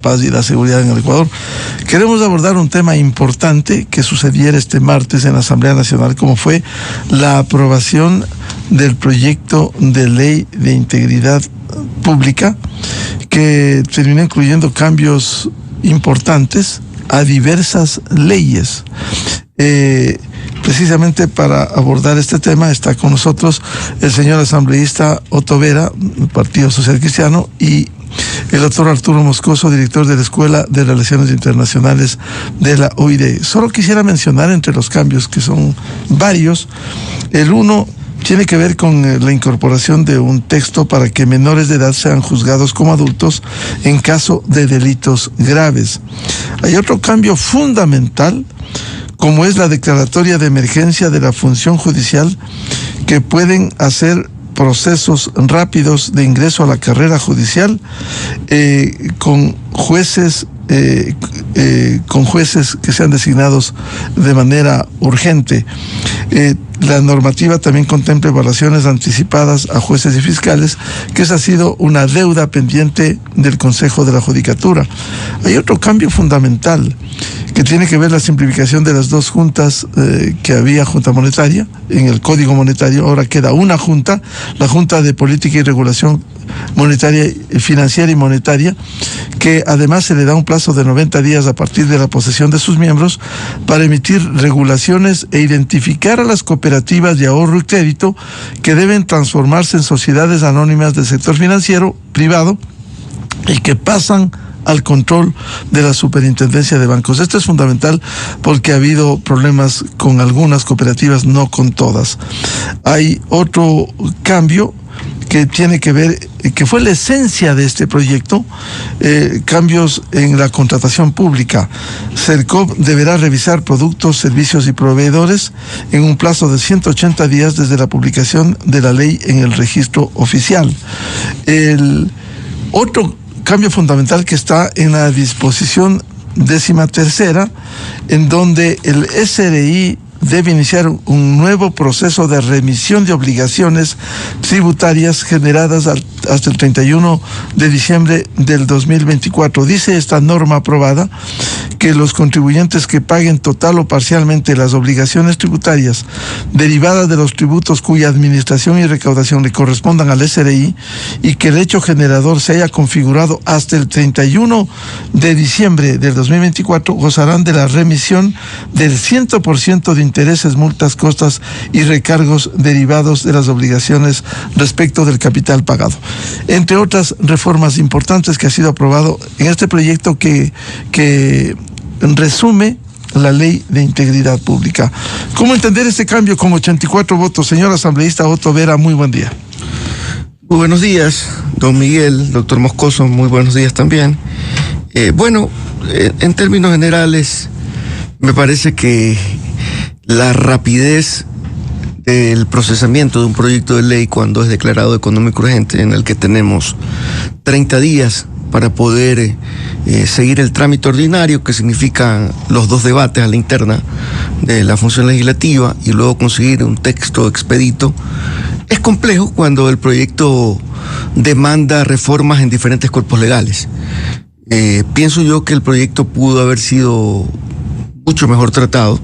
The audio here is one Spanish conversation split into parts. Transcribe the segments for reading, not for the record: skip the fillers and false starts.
Paz y la seguridad en el Ecuador. Queremos abordar un tema importante que sucediera este martes en la Asamblea Nacional, como fue la aprobación del proyecto de ley de integridad pública, que terminó incluyendo cambios importantes a diversas leyes. Precisamente para abordar este tema está con nosotros el señor asambleísta Otto Vera, del Partido Social Cristiano, y el doctor Arturo Moscoso, director de la Escuela de Relaciones Internacionales de la OID. Solo quisiera mencionar entre los cambios, que son varios, el uno tiene que ver con la incorporación de un texto para que menores de edad sean juzgados como adultos en caso de delitos graves. Hay otro cambio fundamental, como es la declaratoria de emergencia de la función judicial, que pueden hacer procesos rápidos de ingreso a la carrera judicial con jueces que sean designados de manera urgente. La normativa también contempla evaluaciones anticipadas a jueces y fiscales, que esa ha sido una deuda pendiente del Consejo de la Judicatura. Hay otro cambio fundamental que tiene que ver la simplificación de las dos juntas que había, junta monetaria, en el Código Monetario. Ahora queda una junta, la Junta de Política y Regulación Monetaria, Financiera y Monetaria, que además se le da un plazo de 90 días a partir de la posesión de sus miembros para emitir regulaciones e identificar a las cooperativas de ahorro y crédito que deben transformarse en sociedades anónimas del sector financiero privado y que pasan al control de la Superintendencia de Bancos. Esto es fundamental porque ha habido problemas con algunas cooperativas, no con todas. Hay otro cambio que tiene que ver, que fue la esencia de este proyecto, cambios en la contratación pública. Sercop deberá revisar productos, servicios y proveedores en un plazo de 180 días desde la publicación de la ley en el registro oficial. El otro cambio fundamental que está en la disposición 13ª, en donde el SRI debe iniciar un nuevo proceso de remisión de obligaciones tributarias generadas hasta el 31 de diciembre del 2024. Dice esta norma aprobada que los contribuyentes que paguen total o parcialmente las obligaciones tributarias derivadas de los tributos cuya administración y recaudación le correspondan al SRI y que el hecho generador se haya configurado hasta el 31 de diciembre del 2024 gozarán de la remisión del 100% de intereses, multas, costas y recargos derivados de las obligaciones respecto del capital pagado. Entre otras reformas importantes que ha sido aprobado en este proyecto que resume la ley de integridad pública. ¿Cómo entender este cambio con 84 votos? Señor asambleísta Otto Vera, muy buen día. Muy buenos días, don Miguel, doctor Moscoso, muy buenos días también. En términos generales, me parece que la rapidez del procesamiento de un proyecto de ley cuando es declarado económico urgente, en el que tenemos 30 días para poder seguir el trámite ordinario, que significa los dos debates a la interna de la función legislativa y luego conseguir un texto expedito, es complejo cuando el proyecto demanda reformas en diferentes cuerpos legales. Pienso yo que el proyecto pudo haber sido mucho mejor tratado.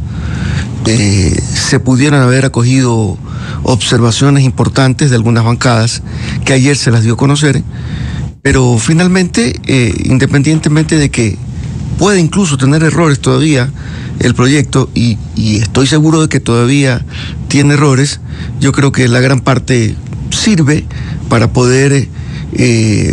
Se pudieran haber acogido observaciones importantes de algunas bancadas que ayer se las dio a conocer, pero finalmente, independientemente de que puede incluso tener errores todavía el proyecto, y estoy seguro de que todavía tiene errores, yo creo que la gran parte sirve para poder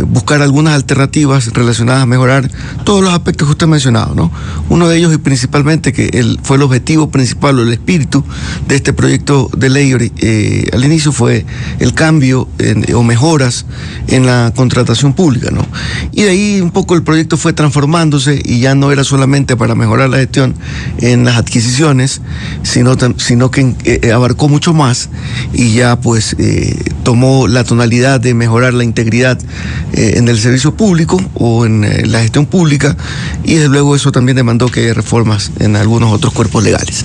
buscar algunas alternativas relacionadas a mejorar todos los aspectos que usted ha mencionado, ¿no? Uno de ellos, y principalmente, que fue el objetivo principal o el espíritu de este proyecto de ley al inicio, fue el cambio o mejoras en la contratación pública, ¿no? Y de ahí un poco el proyecto fue transformándose y ya no era solamente para mejorar la gestión en las adquisiciones, sino que abarcó mucho más y ya pues tomó la tonalidad de mejorar la integridad en el servicio público o en la gestión pública, y desde luego eso también demandó que haya reformas en algunos otros cuerpos legales.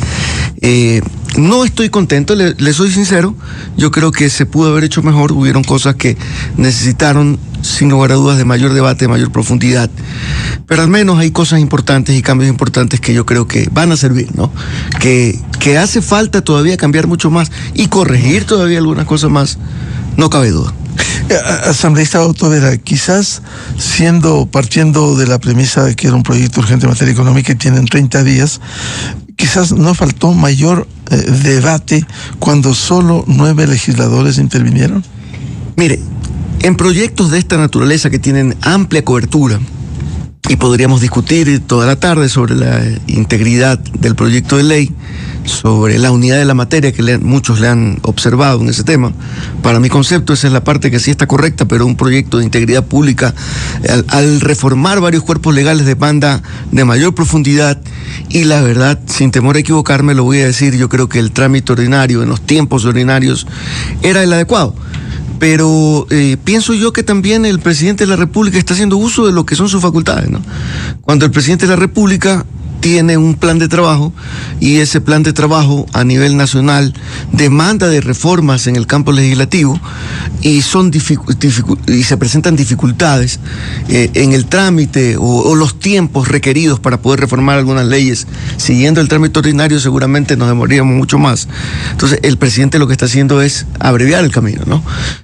No estoy contento, le soy sincero. Yo creo que se pudo haber hecho mejor. Hubieron cosas que necesitaron, sin lugar a dudas, de mayor debate, de mayor profundidad. Pero al menos hay cosas importantes y cambios importantes que yo creo que van a servir, ¿no? Que hace falta todavía cambiar mucho más y corregir todavía algunas cosas más, no cabe duda. Asambleísta Otto Vera, quizás partiendo de la premisa de que era un proyecto urgente en materia económica y tienen 30 días, quizás no faltó mayor debate cuando solo 9 legisladores intervinieron. Mire, en proyectos de esta naturaleza que tienen amplia cobertura, y podríamos discutir toda la tarde sobre la integridad del proyecto de ley, sobre la unidad de la materia que muchos le han observado en ese tema. Para mi concepto esa es la parte que sí está correcta, pero un proyecto de integridad pública al reformar varios cuerpos legales demanda de mayor profundidad y la verdad, sin temor a equivocarme, lo voy a decir, yo creo que el trámite ordinario en los tiempos ordinarios era el adecuado. Pero pienso yo que también el presidente de la República está haciendo uso de lo que son sus facultades, ¿no? Cuando el presidente de la República tiene un plan de trabajo y ese plan de trabajo a nivel nacional demanda de reformas en el campo legislativo y y se presentan dificultades en el trámite o los tiempos requeridos para poder reformar algunas leyes siguiendo el trámite ordinario, seguramente nos demoraríamos mucho más. Entonces el presidente lo que está haciendo es abreviar el camino, ¿no?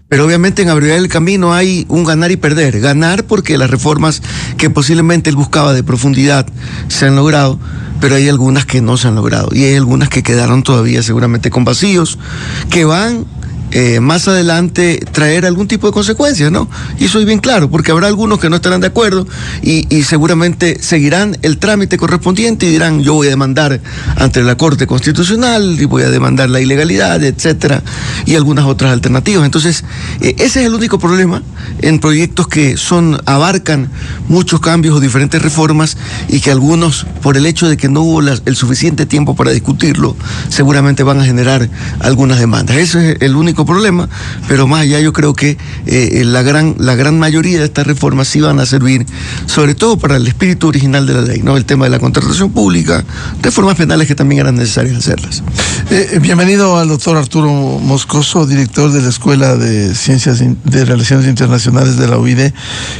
Pero obviamente en abreviar el camino hay un ganar y perder. Ganar porque las reformas que posiblemente él buscaba de profundidad se han logrado, pero hay algunas que no se han logrado y hay algunas que quedaron todavía seguramente con vacíos que van más adelante traer algún tipo de consecuencias, ¿no? Y soy bien claro, porque habrá algunos que no estarán de acuerdo y seguramente seguirán el trámite correspondiente y dirán, yo voy a demandar ante la Corte Constitucional y voy a demandar la ilegalidad, etcétera, y algunas otras alternativas. Entonces, ese es el único problema en proyectos que abarcan muchos cambios o diferentes reformas y que algunos, por el hecho de que no hubo el suficiente tiempo para discutirlo, seguramente van a generar algunas demandas. Ese es el único problema, pero más allá yo creo que la gran mayoría de estas reformas sí van a servir, sobre todo para el espíritu original de la ley, ¿no? El tema de la contratación pública, reformas penales que también eran necesarias hacerlas. Bienvenido al doctor Arturo Moscoso, director de la Escuela de Ciencias de Relaciones Internacionales de la UID.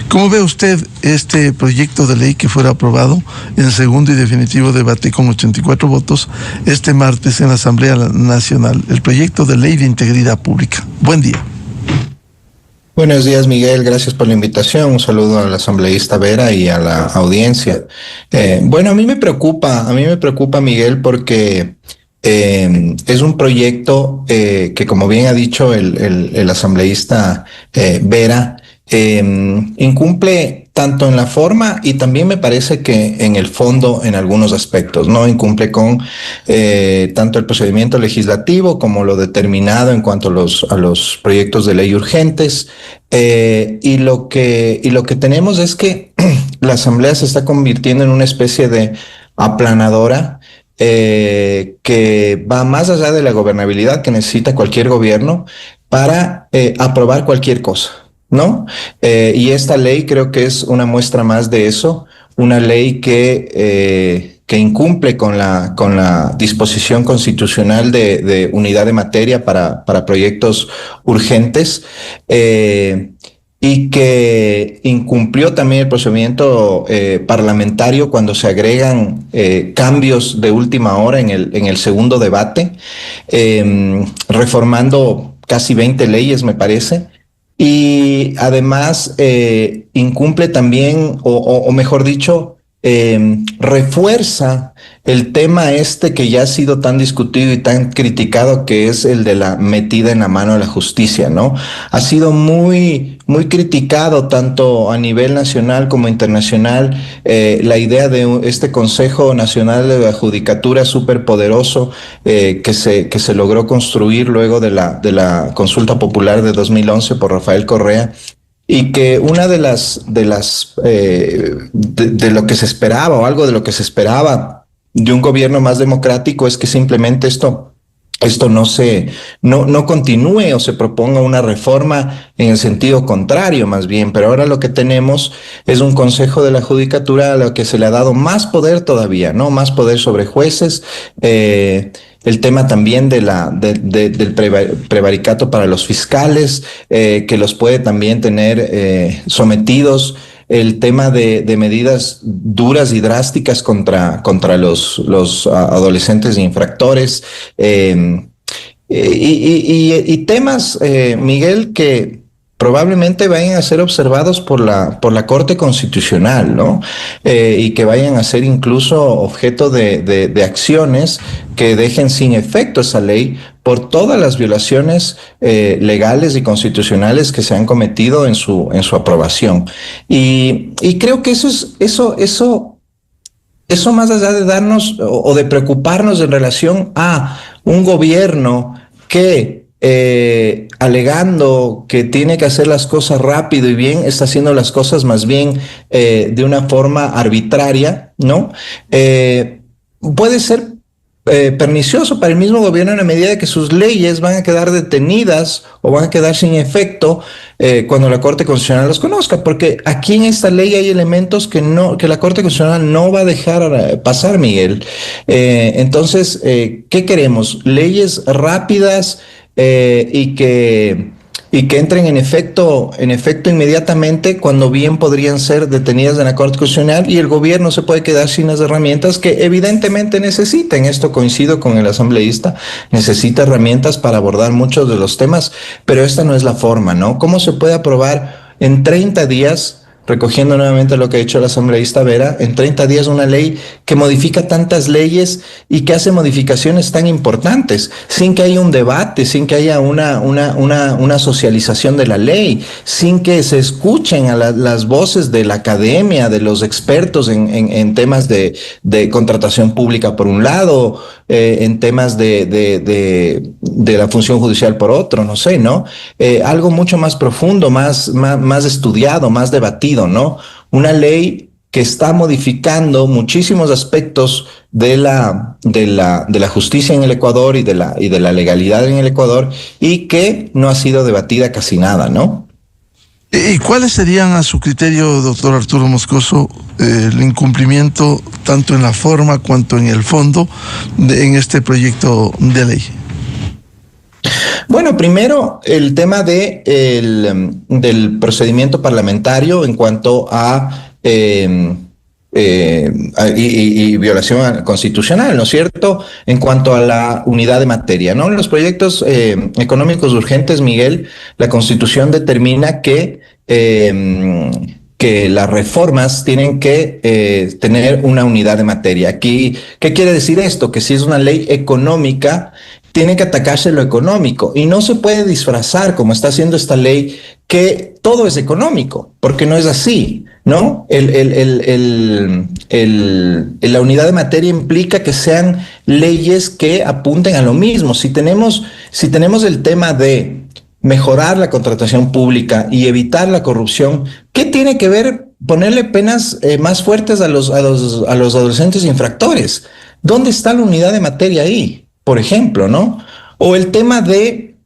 ¿Cómo ve usted este proyecto de ley que fuera aprobado en segundo y definitivo debate con 84 votos este martes en la Asamblea Nacional, el proyecto de ley de integridad pública? Buen día. Buenos días, Miguel. Gracias por la invitación. Un saludo al asambleísta Vera y a la audiencia. Bueno, a mí me preocupa, Miguel, porque es un proyecto que, como bien ha dicho el asambleísta Vera, incumple tanto en la forma y también me parece que en el fondo en algunos aspectos, ¿no? Incumple con tanto el procedimiento legislativo como lo determinado en cuanto a los proyectos de ley urgentes. Y lo que tenemos es que la Asamblea se está convirtiendo en una especie de aplanadora que va más allá de la gobernabilidad que necesita cualquier gobierno para aprobar cualquier cosa, ¿no? Y esta ley creo que es una muestra más de eso, una ley que incumple con la disposición constitucional de unidad de materia para proyectos urgentes, y que incumplió también el procedimiento parlamentario cuando se agregan cambios de última hora en el segundo debate, reformando casi 20 leyes, me parece. Y además incumple también, o mejor dicho, refuerza el tema que ya ha sido tan discutido y tan criticado, que es el de la metida en la mano de la justicia, ¿no? Ha sido muy criticado tanto a nivel nacional como internacional la idea de este Consejo Nacional de la Judicatura superpoderoso que se logró construir luego de la consulta popular de 2011 por Rafael Correa. Y que una de lo que se esperaba, o algo de lo que se esperaba de un gobierno más democrático, es que simplemente esto no continúe o se proponga una reforma en el sentido contrario, más bien. Pero ahora lo que tenemos es un Consejo de la Judicatura a lo que se le ha dado más poder todavía, ¿no? Más poder sobre jueces, el tema también del prevaricato para los fiscales, que los puede también tener sometidos, el tema de medidas duras y drásticas contra los adolescentes infractores, y temas, Miguel, que probablemente vayan a ser observados por la Corte Constitucional, ¿no? Y que vayan a ser incluso objeto de acciones que dejen sin efecto esa ley por todas las violaciones legales y constitucionales que se han cometido en su aprobación. Y creo que eso más allá de darnos o de preocuparnos en relación a un gobierno que alegando que tiene que hacer las cosas rápido y bien, está haciendo las cosas más bien de una forma arbitraria, ¿no? Puede ser pernicioso para el mismo gobierno en la medida de que sus leyes van a quedar detenidas o van a quedar sin efecto cuando la Corte Constitucional los conozca, porque aquí en esta ley hay elementos que la Corte Constitucional no va a dejar pasar, Miguel. Entonces, ¿qué queremos? Leyes rápidas y que entren en efecto inmediatamente, cuando bien podrían ser detenidas en la Corte Constitucional, y el gobierno se puede quedar sin las herramientas que evidentemente necesita. En esto coincido con el asambleísta, necesita herramientas para abordar muchos de los temas, pero esta no es la forma, ¿no? ¿Cómo se puede aprobar en 30 días? Recogiendo nuevamente lo que ha dicho el asambleísta Vera, en 30 días una ley que modifica tantas leyes y que hace modificaciones tan importantes, sin que haya un debate, sin que haya una socialización de la ley, sin que se escuchen a las voces de la academia, de los expertos en temas de contratación pública por un lado, en temas de la función judicial por otro, no sé, ¿no? Algo mucho más profundo, más estudiado, más debatido, ¿no? Una ley que está modificando muchísimos aspectos de la justicia en el Ecuador y de la legalidad en el Ecuador, y que no ha sido debatida casi nada, ¿no? ¿Y cuáles serían, a su criterio, doctor Arturo Moscoso, el incumplimiento tanto en la forma cuanto en el fondo en este proyecto de ley? Bueno, primero el tema del procedimiento parlamentario en cuanto a violación constitucional, ¿no es cierto? En cuanto a la unidad de materia, ¿no? En los proyectos económicos urgentes, Miguel, la Constitución determina que las reformas tienen que tener una unidad de materia. Aquí, ¿qué quiere decir esto? Que si es una ley económica, tiene que atacarse lo económico, y no se puede disfrazar, como está haciendo esta ley, que todo es económico, porque no es así, ¿no? La unidad de materia implica que sean leyes que apunten a lo mismo. Si tenemos el tema de mejorar la contratación pública y evitar la corrupción, ¿qué tiene que ver ponerle penas más fuertes a los adolescentes infractores? ¿Dónde está la unidad de materia ahí? Por ejemplo, ¿no? O el tema de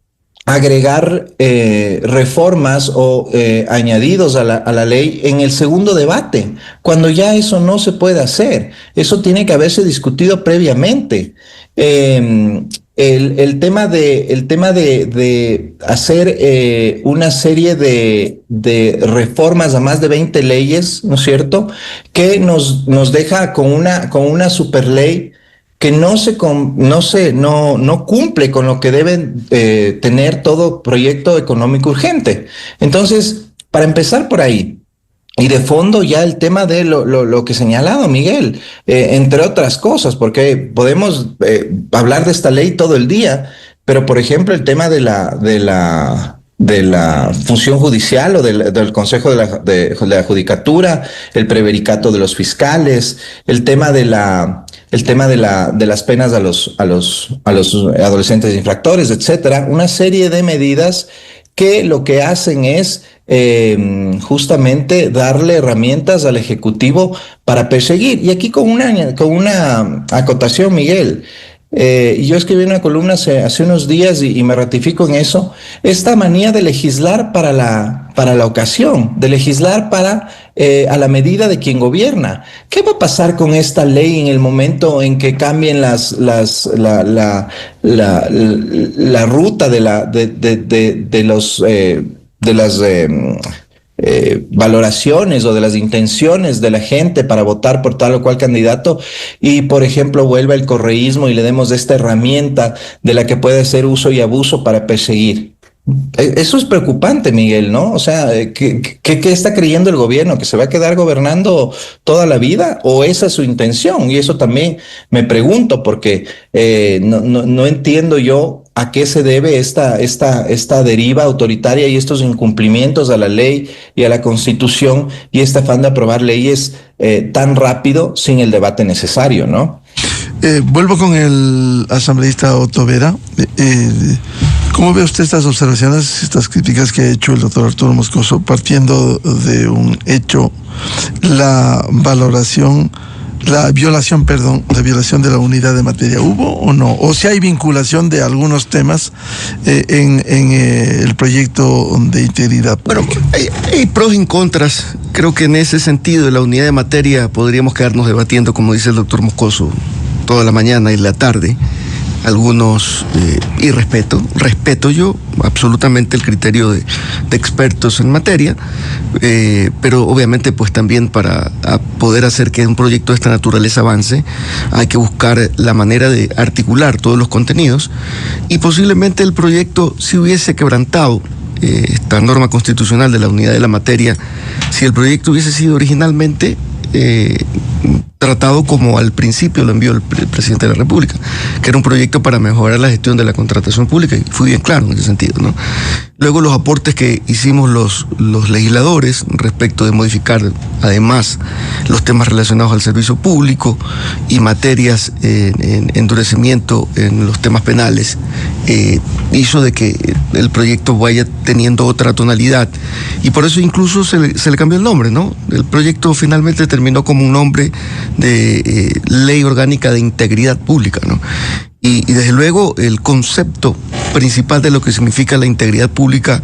agregar reformas o añadidos a la ley en el segundo debate, cuando ya eso no se puede hacer. Eso tiene que haberse discutido previamente. El tema de hacer una serie de reformas a más de 20 leyes, ¿no es cierto?, que nos deja con una super ley que no cumple con lo que deben tener todo proyecto económico urgente. Entonces, para empezar por ahí, y de fondo ya el tema de lo que ha señalado Miguel, entre otras cosas, porque podemos hablar de esta ley todo el día, pero por ejemplo el tema de la función judicial o del Consejo de la Judicatura, el prevaricato de los fiscales, el tema de las penas a los adolescentes infractores, etcétera, una serie de medidas que lo que hacen es justamente darle herramientas al Ejecutivo para perseguir. Y aquí con una acotación, Miguel. Yo escribí una columna hace unos días y me ratifico en eso. Esta manía de legislar para la ocasión, de legislar para a la medida de quien gobierna. ¿Qué va a pasar con esta ley en el momento en que cambien la ruta de las valoraciones o de las intenciones de la gente para votar por tal o cual candidato y, por ejemplo, vuelva el correísmo y le demos esta herramienta de la que puede hacer uso y abuso para perseguir? Eso es preocupante, Miguel, ¿no? O sea, ¿qué está creyendo el gobierno? ¿Que se va a quedar gobernando toda la vida? ¿O esa es su intención? Y eso también me pregunto, porque no entiendo yo a qué se debe esta deriva autoritaria y estos incumplimientos a la ley y a la Constitución y este afán de aprobar leyes tan rápido sin el debate necesario, ¿no? Vuelvo con el asambleísta Otto Vera. ¿Cómo ve usted estas observaciones, estas críticas que ha hecho el doctor Arturo Moscoso, partiendo de un hecho, la violación de la unidad de materia? ¿Hubo o no? ¿O si hay vinculación de algunos temas en el proyecto de integridad pública? Bueno, hay pros y contras. Creo que en ese sentido, de la unidad de materia, podríamos quedarnos debatiendo, como dice el doctor Moscoso, toda la mañana y la tarde. Algunos, y respeto yo absolutamente el criterio de expertos en materia, pero obviamente pues también para poder hacer que un proyecto de esta naturaleza avance, hay que buscar la manera de articular todos los contenidos, y posiblemente el proyecto, si hubiese quebrantado esta norma constitucional de la unidad de la materia, si el proyecto hubiese sido originalmente tratado como al principio lo envió el presidente de la República, que era un proyecto para mejorar la gestión de la contratación pública, y fui bien claro en ese sentido, ¿no? Luego los aportes que hicimos los legisladores respecto de modificar además los temas relacionados al servicio público y materias en endurecimiento en los temas penales, hizo de que el proyecto vaya teniendo otra tonalidad, y por eso incluso se le cambió el nombre, ¿no? El proyecto finalmente terminó como un nombre de Ley Orgánica de Integridad Pública, ¿no? Y desde luego el concepto principal de lo que significa la integridad pública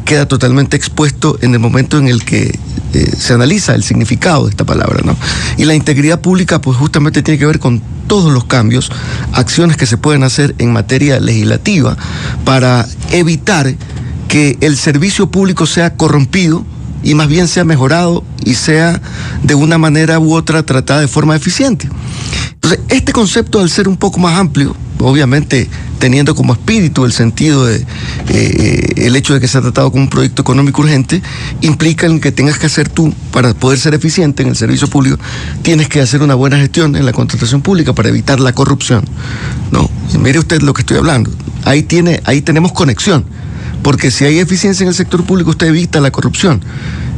queda totalmente expuesto en el momento en el que se analiza el significado de esta palabra, ¿no? Y la integridad pública pues justamente tiene que ver con todos los cambios, acciones que se pueden hacer en materia legislativa para evitar que el servicio público sea corrompido y más bien sea mejorado y sea de una manera u otra tratada de forma eficiente. Entonces, este concepto, al ser un poco más amplio, obviamente teniendo como espíritu el sentido de el hecho de que se ha tratado como un proyecto económico urgente, implica en que tengas que hacer tú, para poder ser eficiente en el servicio público, tienes que hacer una buena gestión en la contratación pública para evitar la corrupción, ¿no? Y mire usted lo que estoy hablando. Ahí tenemos conexión. Porque si hay eficiencia en el sector público, usted evita la corrupción,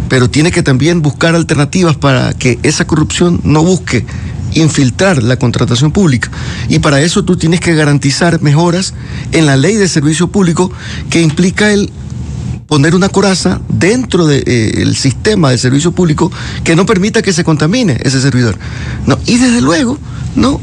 pero tiene que también buscar alternativas para que esa corrupción no busque infiltrar la contratación pública. Y para eso tú tienes que garantizar mejoras en la ley de servicio público, que implica el poner una coraza dentro del sistema de servicio público que no permita que se contamine ese servidor, ¿no? Y desde luego, ¿no?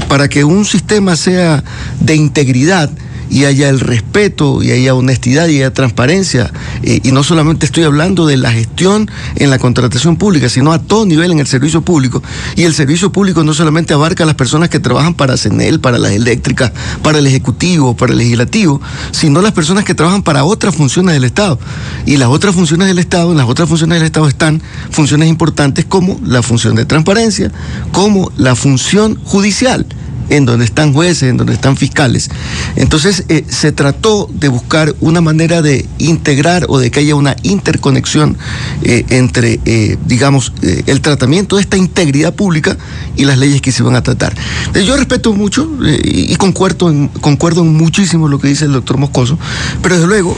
Para que un sistema sea de integridad y haya el respeto y haya honestidad y haya transparencia, y no solamente estoy hablando de la gestión en la contratación pública, sino a todo nivel en el servicio público, y el servicio público no solamente abarca a las personas que trabajan para CNEL, para las eléctricas, para el Ejecutivo, para el Legislativo, sino las personas que trabajan para otras funciones del Estado, y las otras funciones del Estado, en las otras funciones del Estado están funciones importantes como la función de transparencia, como la función judicial, en donde están jueces, en donde están fiscales. Entonces se trató de buscar una manera de integrar o de que haya una interconexión entre, digamos, el tratamiento de esta integridad pública y las leyes que se van a tratar. Yo respeto mucho y concuerdo en muchísimo lo que dice el doctor Moscoso, pero desde luego,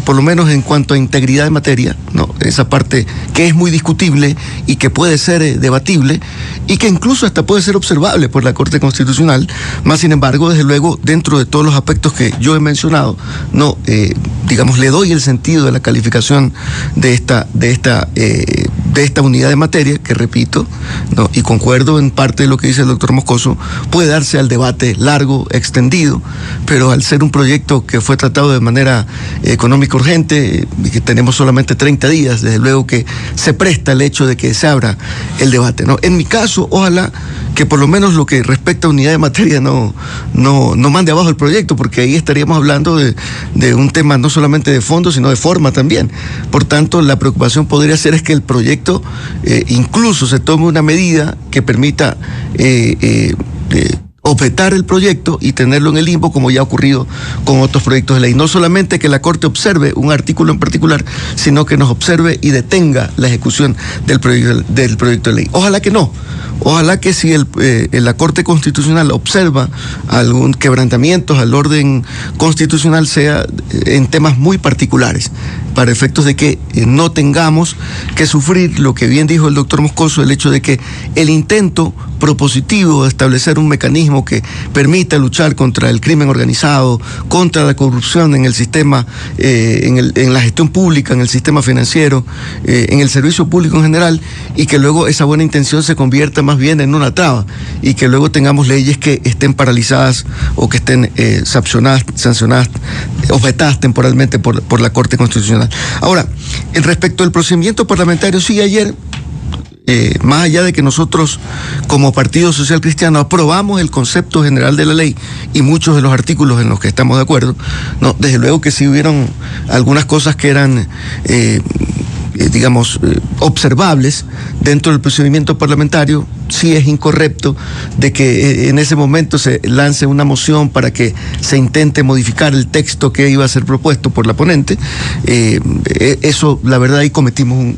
por lo menos en cuanto a integridad de materia, ¿no? Esa parte que es muy discutible y que puede ser debatible y que incluso hasta puede ser observable por la Corte Constitucional, más sin embargo, desde luego, dentro de todos los aspectos que yo he mencionado, no, digamos, le doy el sentido de la calificación de esta de esta unidad de materia, que repito, ¿no? Y concuerdo en parte de lo que dice el doctor Moscoso, puede darse al debate largo, extendido, pero al ser un proyecto que fue tratado de manera económica urgente, que tenemos solamente 30 días, desde luego que se presta el hecho de que se abra el debate, ¿no? En mi caso, ojalá que por lo menos lo que respecta a unidad de materia no mande abajo el proyecto, porque ahí estaríamos hablando de un tema no solamente de fondo, sino de forma también. Por tanto, la preocupación podría ser es que el proyecto incluso se tome una medida que permita objetar el proyecto y tenerlo en el limbo, como ya ha ocurrido con otros proyectos de ley. No solamente que la Corte observe un artículo en particular, sino que nos observe y detenga la ejecución del proyecto de ley. Ojalá que no. Ojalá que si la Corte Constitucional observa algún quebrantamiento al orden constitucional sea en temas muy particulares, para efectos de que no tengamos que sufrir lo que bien dijo el doctor Moscoso, el hecho de que el intento propositivo de establecer un mecanismo que permita luchar contra el crimen organizado, contra la corrupción en el sistema, en la gestión pública, en el sistema financiero, en el servicio público en general, y que luego esa buena intención se convierta más bien en una traba, y que luego tengamos leyes que estén paralizadas o que estén sancionadas, objetadas temporalmente por la Corte Constitucional. Ahora, respecto al procedimiento parlamentario, sí, ayer, más allá de que nosotros como Partido Social Cristiano aprobamos el concepto general de la ley y muchos de los artículos en los que estamos de acuerdo, no, desde luego que sí hubieron algunas cosas que eran observables dentro del procedimiento parlamentario. Sí es incorrecto de que en ese momento se lance una moción para que se intente modificar el texto que iba a ser propuesto por la ponente. Eso, la verdad, ahí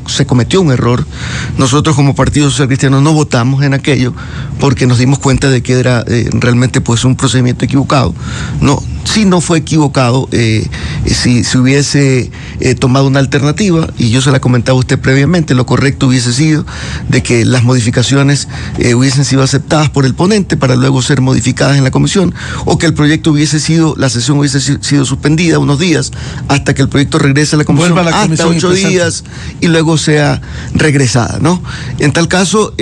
se cometió un error. Nosotros como Partido Social Cristiano no votamos en aquello porque nos dimos cuenta de que era realmente pues un procedimiento equivocado. Si no fue equivocado, si hubiese tomado una alternativa, y yo se la comentaba a usted previamente, lo correcto hubiese sido de que las modificaciones hubiesen sido aceptadas por el ponente para luego ser modificadas en la comisión, o que la sesión hubiese sido suspendida unos días hasta que el proyecto regrese a la comisión, hasta 8 días, y luego sea regresada, ¿no? En tal caso,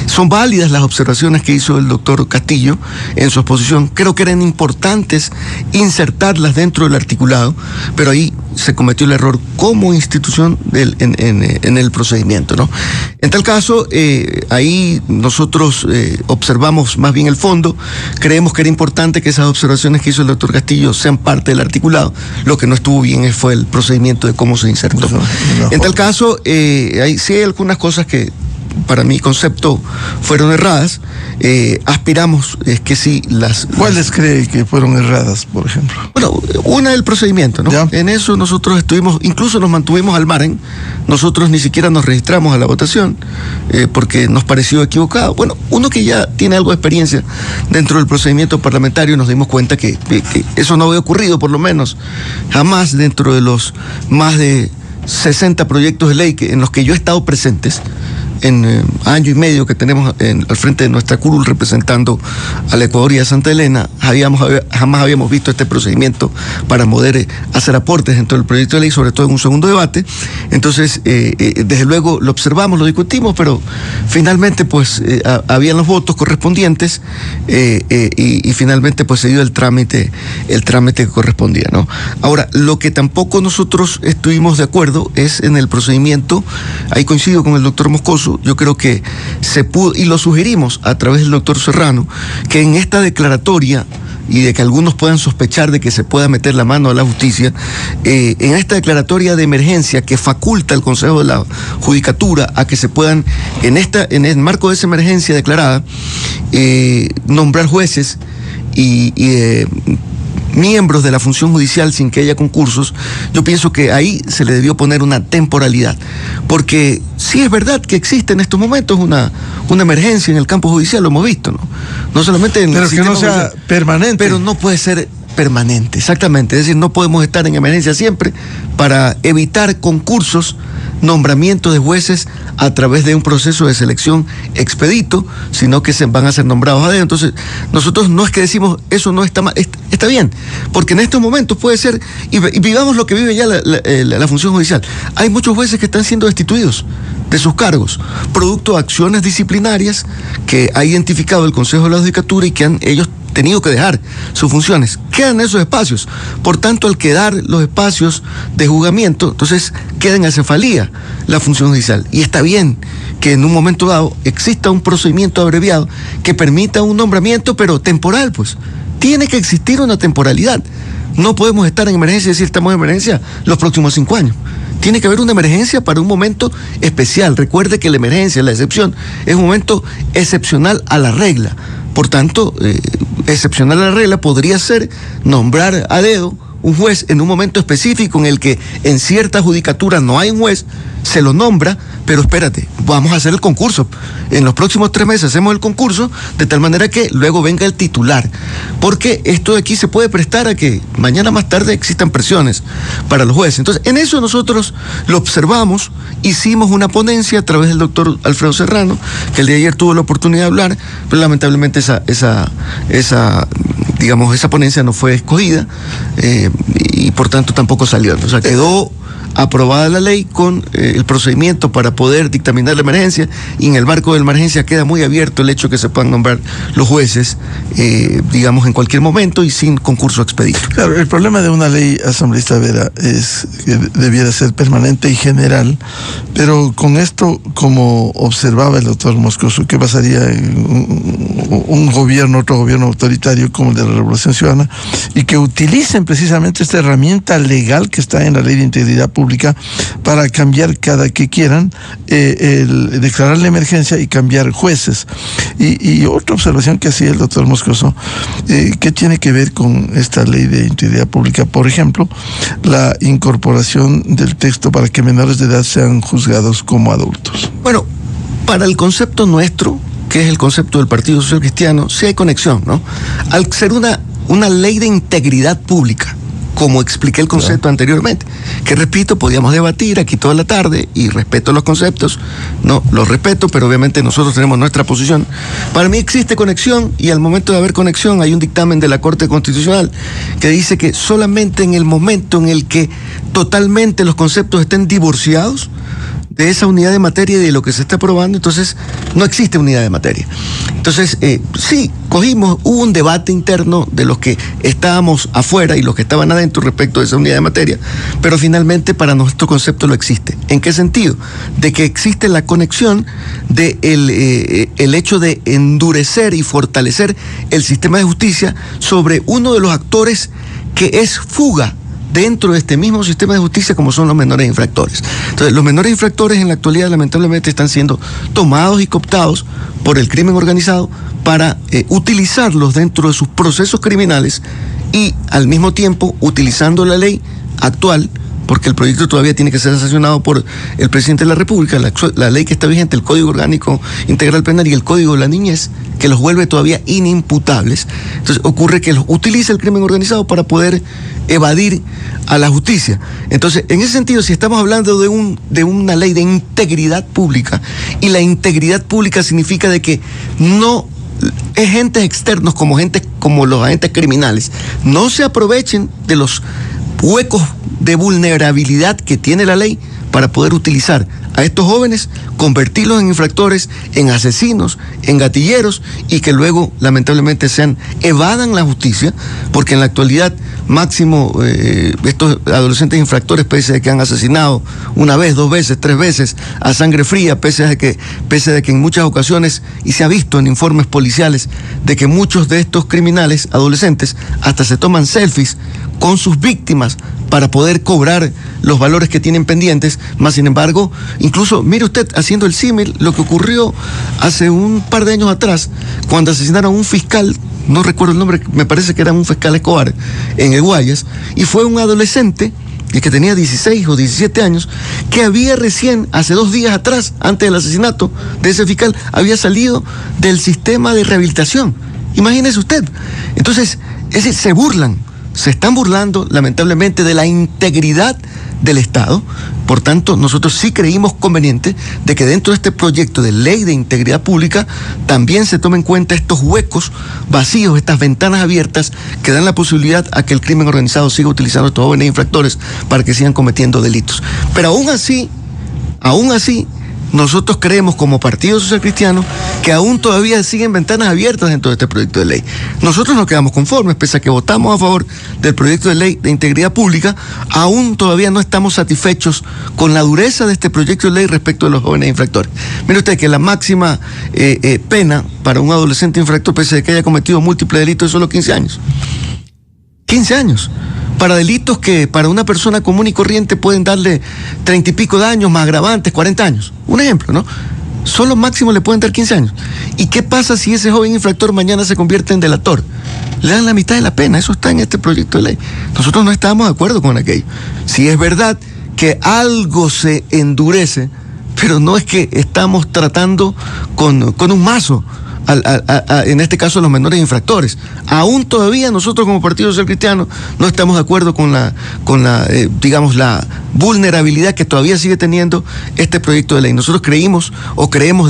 son válidas las observaciones que hizo el doctor Castillo en su exposición. Creo que eran importantes insertarlas dentro del articulado, pero ahí se cometió el error como institución en el procedimiento, ¿no? En tal caso, ahí nosotros observamos más bien el fondo. Creemos que era importante que esas observaciones que hizo el doctor Castillo sean parte del articulado. Lo que no estuvo bien fue el procedimiento de cómo se insertó. En tal caso, sí hay algunas cosas que para mi concepto fueron erradas. Aspiramos que sí las... ¿Cuáles cree que fueron erradas, por ejemplo? Bueno, una del procedimiento, ¿no? ¿Ya? En eso nosotros incluso nos mantuvimos al margen. Nosotros ni siquiera nos registramos a la votación porque nos pareció equivocado. Bueno, uno que ya tiene algo de experiencia dentro del procedimiento parlamentario, nos dimos cuenta que eso no había ocurrido, por lo menos jamás, dentro de los más de 60 proyectos de ley en los que yo he estado presentes en año y medio que tenemos al frente de nuestra curul representando al Ecuador y a Santa Elena. Jamás habíamos visto este procedimiento para poder hacer aportes dentro del proyecto de ley, sobre todo en un segundo debate. Entonces, desde luego lo observamos, lo discutimos, pero finalmente pues habían los votos correspondientes y finalmente pues se dio el trámite que correspondía, ¿no? Ahora, lo que tampoco nosotros estuvimos de acuerdo es en el procedimiento. Ahí coincido con el doctor Moscoso. Yo creo que se pudo, y lo sugerimos a través del doctor Serrano, que en esta declaratoria, y de que algunos puedan sospechar de que se pueda meter la mano a la justicia, en esta declaratoria de emergencia que faculta al Consejo de la Judicatura a que se puedan, en el marco de esa emergencia declarada, nombrar jueces y miembros de la función judicial sin que haya concursos. Yo pienso que ahí se le debió poner una temporalidad, porque sí es verdad que existe en estos momentos una emergencia en el campo judicial, lo hemos visto, ¿no? No solamente en pero el que no sea judicial, permanente. pero no puede ser permanente, exactamente. Es decir, no podemos estar en emergencia siempre para evitar concursos, nombramientos de jueces a través de un proceso de selección expedito, sino que se van a ser nombrados a dedo. Entonces, nosotros no es que decimos eso no está mal, está bien, porque en estos momentos puede ser, y vivamos lo que vive ya la función judicial. Hay muchos jueces que están siendo destituidos de sus cargos, producto de acciones disciplinarias que ha identificado el Consejo de la Judicatura y que han ellos tenido que dejar sus funciones. Quedan esos espacios. Por tanto, al quedar los espacios de juzgamiento, entonces queda en acefalía la función judicial. Y está bien que en un momento dado exista un procedimiento abreviado que permita un nombramiento, pero temporal, pues. Tiene que existir una temporalidad. No podemos estar en emergencia y decir estamos en emergencia los próximos 5 años. Tiene que haber una emergencia para un momento especial. Recuerde que la emergencia, la excepción, es un momento excepcional a la regla. Por tanto, excepcional a la regla podría ser nombrar a dedo un juez en un momento específico en el que en cierta judicatura no hay un juez, se lo nombra, pero espérate, vamos a hacer el concurso. En los próximos 3 meses hacemos el concurso, de tal manera que luego venga el titular. Porque esto de aquí se puede prestar a que mañana más tarde existan presiones para los jueces. Entonces, en eso nosotros lo observamos, hicimos una ponencia a través del doctor Alfredo Serrano, que el día de ayer tuvo la oportunidad de hablar, pero lamentablemente esa ponencia no fue escogida y por tanto tampoco salió. O sea, quedó aprobada la ley con el procedimiento para poder dictaminar la emergencia, y en el marco de la emergencia queda muy abierto el hecho de que se puedan nombrar los jueces, en cualquier momento y sin concurso expedito. Claro, el problema de una ley, asambleísta Vera, es que debiera ser permanente y general, pero con esto, como observaba el doctor Moscoso, ¿qué pasaría en otro gobierno autoritario como el de la Revolución Ciudadana, y que utilicen precisamente esta herramienta legal que está en la Ley de Integridad Pública para cambiar cada que quieran, declarar la emergencia y cambiar jueces? Y otra observación que hacía el doctor Moscoso, que tiene que ver con esta Ley de Integridad Pública, por ejemplo, la incorporación del texto para que menores de edad sean juzgados como adultos. Bueno, para el concepto nuestro, que es el concepto del Partido Social Cristiano, sí hay conexión, ¿no? Al ser una ley de integridad pública, como expliqué el concepto anteriormente, que repito, podíamos debatir aquí toda la tarde, y respeto los conceptos, no, los respeto, pero obviamente nosotros tenemos nuestra posición. Para mí existe conexión, y al momento de haber conexión hay un dictamen de la Corte Constitucional que dice que solamente en el momento en el que totalmente los conceptos estén divorciados de esa unidad de materia y de lo que se está aprobando, entonces no existe unidad de materia. Entonces, sí, hubo un debate interno de los que estábamos afuera y los que estaban adentro respecto de esa unidad de materia, pero finalmente para nuestro concepto lo existe. ¿En qué sentido? De que existe la conexión de el hecho de endurecer y fortalecer el sistema de justicia sobre uno de los actores que es fuga dentro de este mismo sistema de justicia, como son los menores infractores. Entonces, los menores infractores en la actualidad lamentablemente están siendo tomados y cooptados por el crimen organizado para utilizarlos dentro de sus procesos criminales, y al mismo tiempo utilizando la ley actual, porque el proyecto todavía tiene que ser sancionado por el presidente de la República, la ley que está vigente, el Código Orgánico Integral Penal y el Código de la Niñez, que los vuelve todavía inimputables. Entonces ocurre que los utiliza el crimen organizado para poder evadir a la justicia. Entonces, en ese sentido, si estamos hablando de una ley de integridad pública, y la integridad pública significa de que no agentes externos como los agentes criminales no se aprovechen de los huecos de vulnerabilidad que tiene la ley para poder utilizar a estos jóvenes, convertirlos en infractores, en asesinos, en gatilleros, y que luego lamentablemente evadan la justicia, porque en la actualidad máximo estos adolescentes infractores, pese a que han asesinado 1 vez, 2 veces, 3 veces a sangre fría, pese a que en muchas ocasiones, y se ha visto en informes policiales, de que muchos de estos criminales adolescentes hasta se toman selfies con sus víctimas para poder cobrar los valores que tienen pendientes, más sin embargo, incluso, mire usted, haciendo el símil, lo que ocurrió hace un par de años atrás, cuando asesinaron a un fiscal, no recuerdo el nombre, me parece que era un fiscal Escobar, en el Guayas, y fue un adolescente que tenía 16 o 17 años, que había recién, hace 2 días atrás, antes del asesinato de ese fiscal, había salido del sistema de rehabilitación. Imagínese usted. Entonces, es decir, se burlan se están burlando, lamentablemente, de la integridad del Estado. Por tanto, nosotros sí creímos conveniente de que dentro de este proyecto de ley de integridad pública también se tomen en cuenta estos huecos vacíos, estas ventanas abiertas que dan la posibilidad a que el crimen organizado siga utilizando a estos jóvenes infractores para que sigan cometiendo delitos. Pero aún así, nosotros creemos como Partido Social Cristiano que aún todavía siguen ventanas abiertas dentro de este proyecto de ley. Nosotros no quedamos conformes, pese a que votamos a favor del proyecto de ley de integridad pública, aún todavía no estamos satisfechos con la dureza de este proyecto de ley respecto de los jóvenes infractores. Mire usted que la máxima pena para un adolescente infractor, pese a que haya cometido múltiples delitos, es solo 15 años. 15 años. Para delitos que para una persona común y corriente pueden darle 30 y pico de años, más agravantes, 40 años. Un ejemplo, ¿no? Solo máximo le pueden dar 15 años. ¿Y qué pasa si ese joven infractor mañana se convierte en delator? Le dan la mitad de la pena, eso está en este proyecto de ley. Nosotros no estábamos de acuerdo con aquello. Si es verdad que algo se endurece, pero no es que estamos tratando con un mazo. En este caso los menores infractores. Aún todavía nosotros como Partido Social Cristiano no estamos de acuerdo con la vulnerabilidad que todavía sigue teniendo este proyecto de ley. Nosotros creemos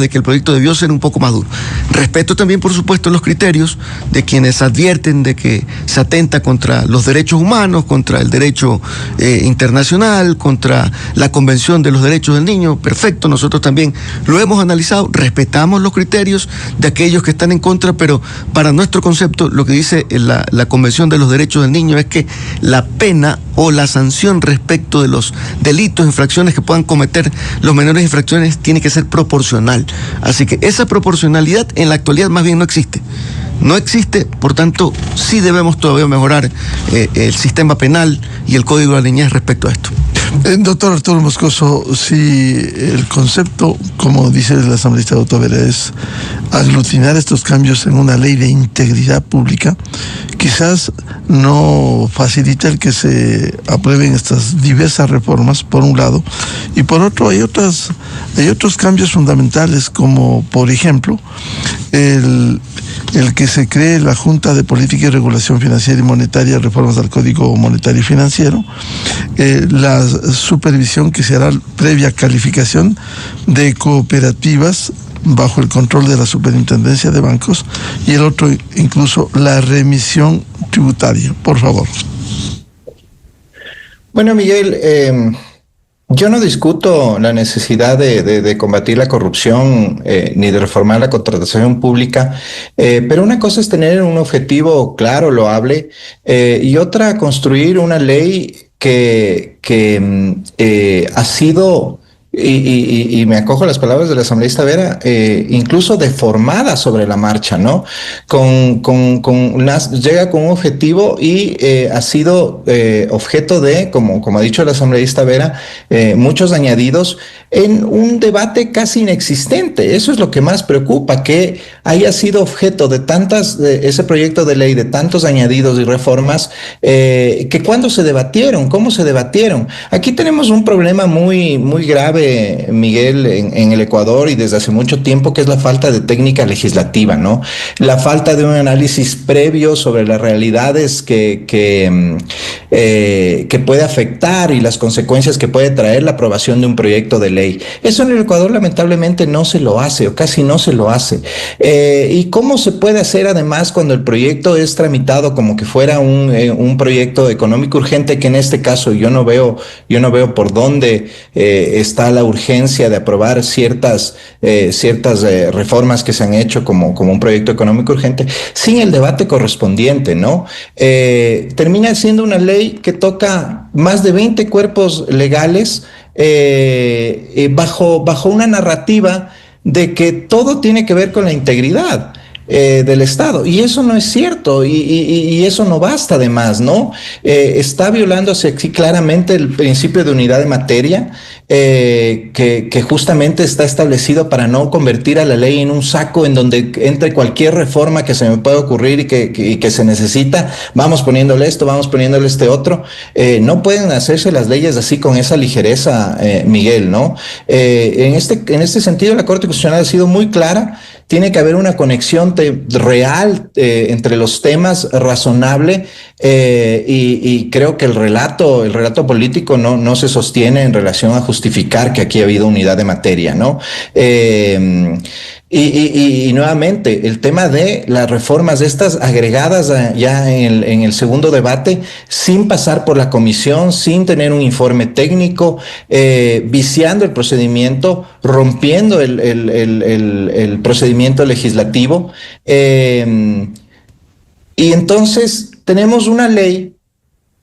de que el proyecto debió ser un poco más duro. Respeto también, por supuesto, los criterios de quienes advierten de que se atenta contra los derechos humanos, contra el derecho internacional, contra la Convención de los Derechos del Niño. Perfecto, nosotros también lo hemos analizado, respetamos los criterios de aquellos que están en contra, pero para nuestro concepto lo que dice la Convención de los Derechos del Niño es que la pena o la sanción respecto de los delitos, infracciones que puedan cometer los menores infracciones tiene que ser proporcional. Así que esa proporcionalidad en la actualidad más bien no existe. No existe, por tanto, sí debemos todavía mejorar el sistema penal y el Código de la Niñez respecto a esto. Doctor Arturo Moscoso, si el concepto, como dice el asambleísta Otto Vera, es aglutinar estos cambios en una ley de integridad pública, quizás no facilita el que se aprueben estas diversas reformas, por un lado, y por otro hay otros cambios fundamentales, como por ejemplo el que se cree la Junta de Política y Regulación Financiera y Monetaria, reformas al Código Monetario y Financiero, la supervisión que se hará previa calificación de cooperativas bajo el control de la Superintendencia de Bancos, y el otro incluso la remisión tributaria. Por favor. Bueno, Miguel, yo no discuto la necesidad de combatir la corrupción ni de reformar la contratación pública, pero una cosa es tener un objetivo claro, loable, y otra construir una ley que ha sido, y me acojo a las palabras del asambleísta Vera, incluso deformada sobre la marcha, ¿no? Llega con un objetivo y ha sido objeto de, como ha dicho el asambleísta Vera, muchos añadidos en un debate casi inexistente. Eso es lo que más preocupa, que haya sido objeto de ese proyecto de ley, de tantos añadidos y reformas, que cuando se debatieron, cómo se debatieron. Aquí tenemos un problema muy, muy grave, Miguel, en el Ecuador y desde hace mucho tiempo, que es la falta de técnica legislativa, ¿no? La falta de un análisis previo sobre las realidades que puede afectar y las consecuencias que puede traer la aprobación de un proyecto de ley. Eso en el Ecuador lamentablemente no se lo hace, o casi no se lo hace. ¿Y cómo se puede hacer además cuando el proyecto es tramitado como que fuera un proyecto económico urgente, que en este caso yo no veo por dónde está la urgencia de aprobar ciertas reformas que se han hecho como un proyecto económico urgente sin el debate correspondiente, ¿no? Termina siendo una ley que toca más de 20 cuerpos legales bajo una narrativa de que todo tiene que ver con la integridad del Estado, y eso no es cierto, y eso no basta además, ¿no? Está violándose aquí claramente el principio de unidad de materia, que justamente está establecido para no convertir a la ley en un saco en donde entre cualquier reforma que se me pueda ocurrir y que se necesita, vamos poniéndole esto, vamos poniéndole este otro. No pueden hacerse las leyes así con esa ligereza, Miguel, ¿no? En este sentido, la Corte Constitucional ha sido muy clara. Tiene que haber una conexión debate real entre los temas, razonable, y creo que el relato político no se sostiene en relación a justificar que aquí ha habido unidad de materia, ¿no? Y nuevamente, el tema de las reformas estas agregadas ya en el segundo debate, sin pasar por la comisión, sin tener un informe técnico, viciando el procedimiento, rompiendo el procedimiento legislativo. Y entonces tenemos una ley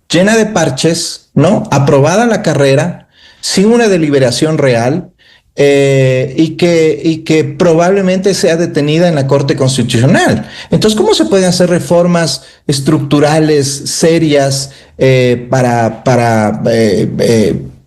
llena de parches, ¿no? Aprobada la carrera, sin una deliberación real, y que probablemente sea detenida en la Corte Constitucional. Entonces, ¿cómo se pueden hacer reformas estructurales serias para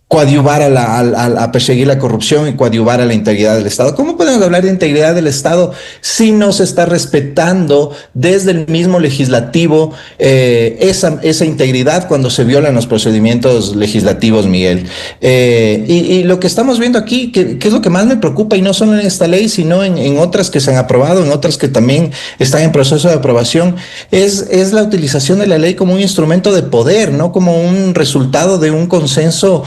coadyuvar a perseguir la corrupción y coadyuvar a la integridad del Estado? ¿Cómo podemos hablar de integridad del Estado si no se está respetando desde el mismo legislativo esa integridad cuando se violan los procedimientos legislativos, Miguel? Y lo que estamos viendo aquí, que es lo que más me preocupa, y no solo en esta ley, sino en otras que se han aprobado, en otras que también están en proceso de aprobación, es la utilización de la ley como un instrumento de poder, no como un resultado de un consenso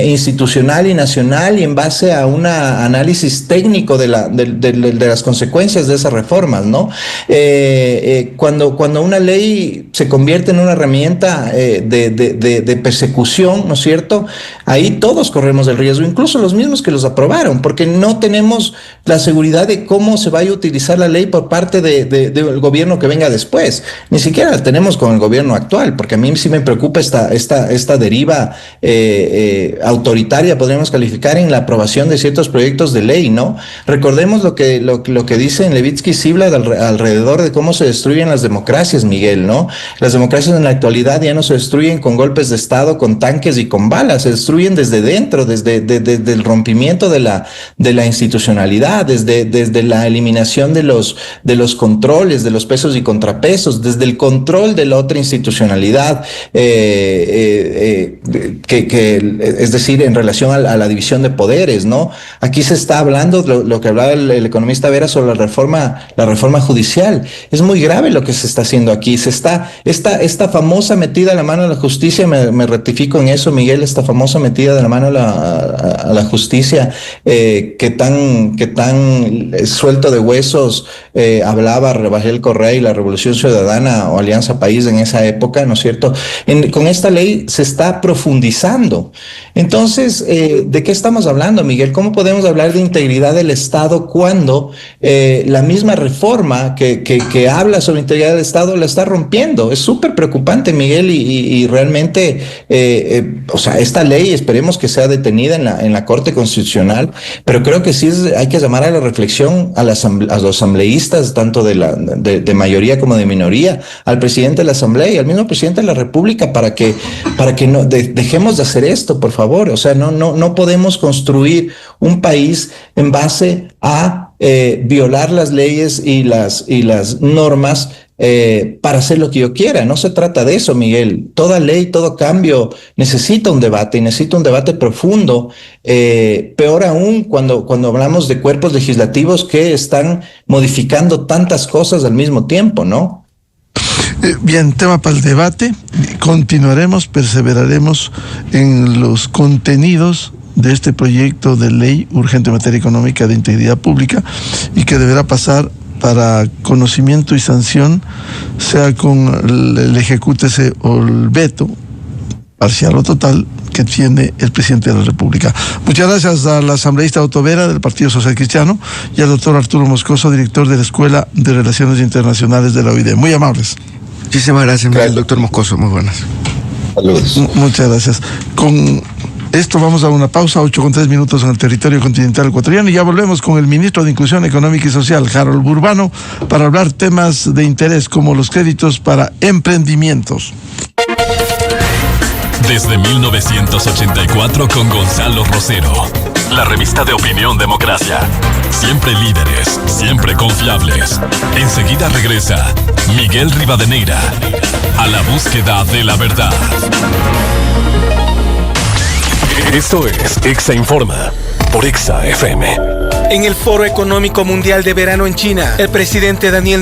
institucional y nacional, y en base a un análisis técnico de las consecuencias de esas reformas, ¿no? Cuando una ley se convierte en una herramienta de persecución, ¿no es cierto? Ahí todos corremos el riesgo, incluso los mismos que los aprobaron, porque no tenemos la seguridad de cómo se vaya a utilizar la ley por parte del gobierno que venga después. Ni siquiera la tenemos con el gobierno actual, porque a mí sí me preocupa esta deriva autoritaria, podríamos calificar, en la aprobación de ciertos proyectos de ley, ¿no? Recordemos lo que dice en Levitsky Ziblatt alrededor de cómo se destruyen las democracias, Miguel, ¿no? Las democracias en la actualidad ya no se destruyen con golpes de Estado, con tanques y con balas, se destruyen desde dentro, desde el rompimiento de la institucionalidad, desde la eliminación de los controles, de los pesos y contrapesos, desde el control de la otra institucionalidad, es decir, en relación a la división de poderes, ¿no? Aquí se está hablando, lo que hablaba el economista Vera sobre la reforma judicial. Es muy grave lo que se está haciendo aquí. Esta famosa metida a la mano a la justicia, me rectifico en eso, Miguel, esta famosa metida de la mano a la justicia, que tan suelto de huesos hablaba Rafael Correa y la Revolución Ciudadana o Alianza País en esa época, ¿no es cierto? Con esta ley se está profundizando. Entonces, ¿de qué estamos hablando, Miguel? ¿Cómo podemos hablar de integridad del Estado cuando la misma reforma que habla sobre integridad del Estado la está rompiendo? Es súper preocupante, Miguel, y realmente, o sea, esta ley esperemos que sea detenida en la Corte Constitucional, pero creo que sí hay que llamar a la reflexión a los asambleístas, tanto de mayoría como de minoría, al presidente de la Asamblea y al mismo presidente de la República, para que no dejemos de hacer esto, por favor. O sea, no podemos construir un país en base a violar las leyes y las normas para hacer lo que yo quiera. No se trata de eso, Miguel. Toda ley, todo cambio necesita un debate, y necesita un debate profundo, peor aún cuando hablamos de cuerpos legislativos que están modificando tantas cosas al mismo tiempo, ¿no? Bien, tema para el debate. Continuaremos, perseveraremos en los contenidos de este proyecto de ley urgente en materia económica de integridad pública, y que deberá pasar para conocimiento y sanción, sea con el ejecútese o el veto parcial o total que tiene el presidente de la República. Muchas gracias al asambleísta Otto Vera del Partido Social Cristiano y al doctor Arturo Moscoso, director de la Escuela de Relaciones Internacionales de la OID. Muy amables. Muchísimas gracias, Miguel. Doctor Moscoso, muy buenas. Saludos. Muchas gracias. Con esto vamos a una pausa, 8:03 en el territorio continental ecuatoriano, y ya volvemos con el ministro de Inclusión Económica y Social, Harold Burbano, para hablar temas de interés como los créditos para emprendimientos. Desde 1984 con Gonzalo Rosero, la revista de opinión Democracia. Siempre líderes, siempre confiables. Enseguida regresa Miguel Rivadeneira a la búsqueda de la verdad. Esto es Exa Informa por Exa FM. En el Foro Económico Mundial de Verano en China, el presidente Daniel